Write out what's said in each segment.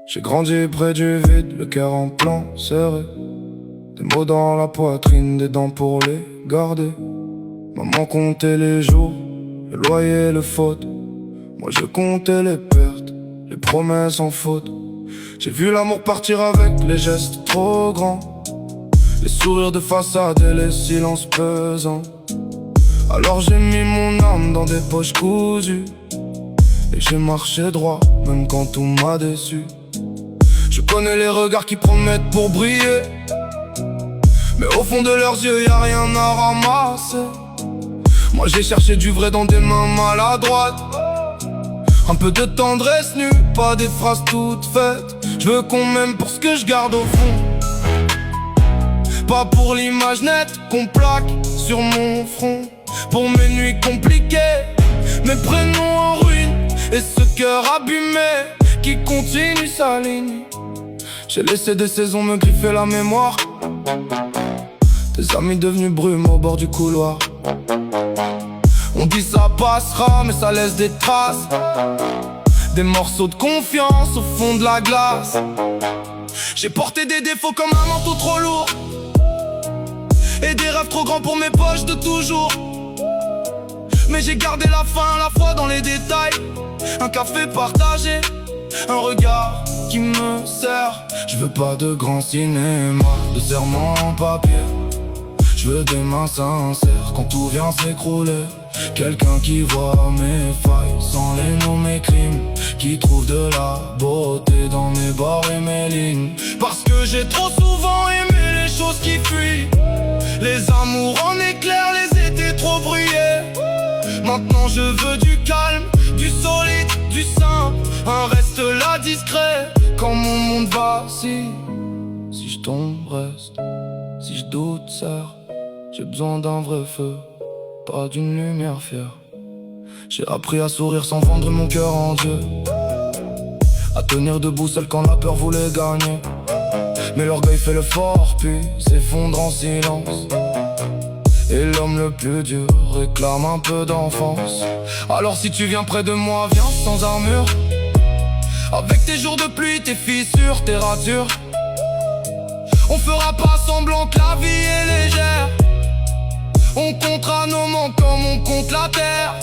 J'ai grandi près du vide, le cœur en plan serré. Des mots dans la poitrine, des dents pour les garder. Maman comptait les jours, le loyer, le faute. Moi je comptais les pertes, les promesses en faute. J'ai vu l'amour partir avec les gestes trop grands, les sourires de façade et les silences pesants. Alors j'ai mis mon âme dans des poches cousues, et j'ai marché droit, même quand tout m'a déçu. Je connais les regards qui promettent pour briller, mais au fond de leurs yeux y'a rien à ramasser. Moi j'ai cherché du vrai dans des mains maladroites, un peu de tendresse nue, pas des phrases toutes faites. Je veux qu'on m'aime pour ce que je garde au fond, pas pour l'image nette qu'on plaque sur mon front. Pour mes nuits compliquées, mes prénoms en ruine, et ce cœur abîmé qui continue sa ligne. J'ai laissé des saisons me griffer la mémoire, des amis devenus brume au bord du couloir. On dit ça passera, mais ça laisse des traces, des morceaux de confiance au fond de la glace. J'ai porté des défauts comme un manteau trop lourd, et des rêves trop grands pour mes poches de toujours. Mais j'ai gardé la faim, la foi dans les détails, un café partagé, un regard qui me sert. Je veux pas de grand cinéma, de serments en papier. Je veux des mains sincères quand tout vient s'écrouler. Quelqu'un qui voit mes failles sans les nommer crimes, qui trouve de la beauté dans mes bords et mes lignes. Parce que j'ai trop souvent aimé les choses qui fuient, les amours en éclairs, les étés trop bruyés. Maintenant je veux du calme, du solide, du simple, un reste là discret quand mon monde vacille. Si je tombe reste, si je doute serre. J'ai besoin d'un vrai feu, pas d'une lumière fière. J'ai appris à sourire sans vendre mon cœur en Dieu, à tenir debout seul quand la peur voulait gagner. Mais l'orgueil fait le fort puis s'effondre en silence, et l'homme le plus dur réclame un peu d'enfance. Alors si tu viens près de moi, viens sans armure, avec tes jours de pluie, tes fissures, tes ratures. On fera pas semblant que la vie est légère, on comptera nos manques comme on compte la terre.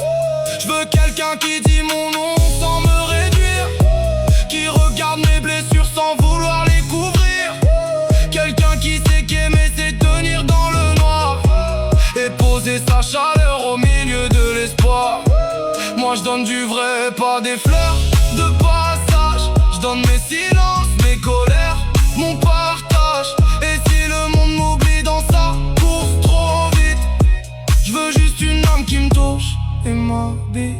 Je veux quelqu'un qui dit mon nom sans me réduire, qui regarde mes blessures sans vouloir les couvrir. Quelqu'un qui sait qu'aimer c'est tenir dans le noir, et poser sa chaleur au milieu de l'espoir. Moi je donne du vrai, pas des fleurs de passage. Je donne mes silences, mes colères, mon partage. Et si le monde m'oublie dans sa course trop vite, je veux juste une âme qui me touche et m'habite.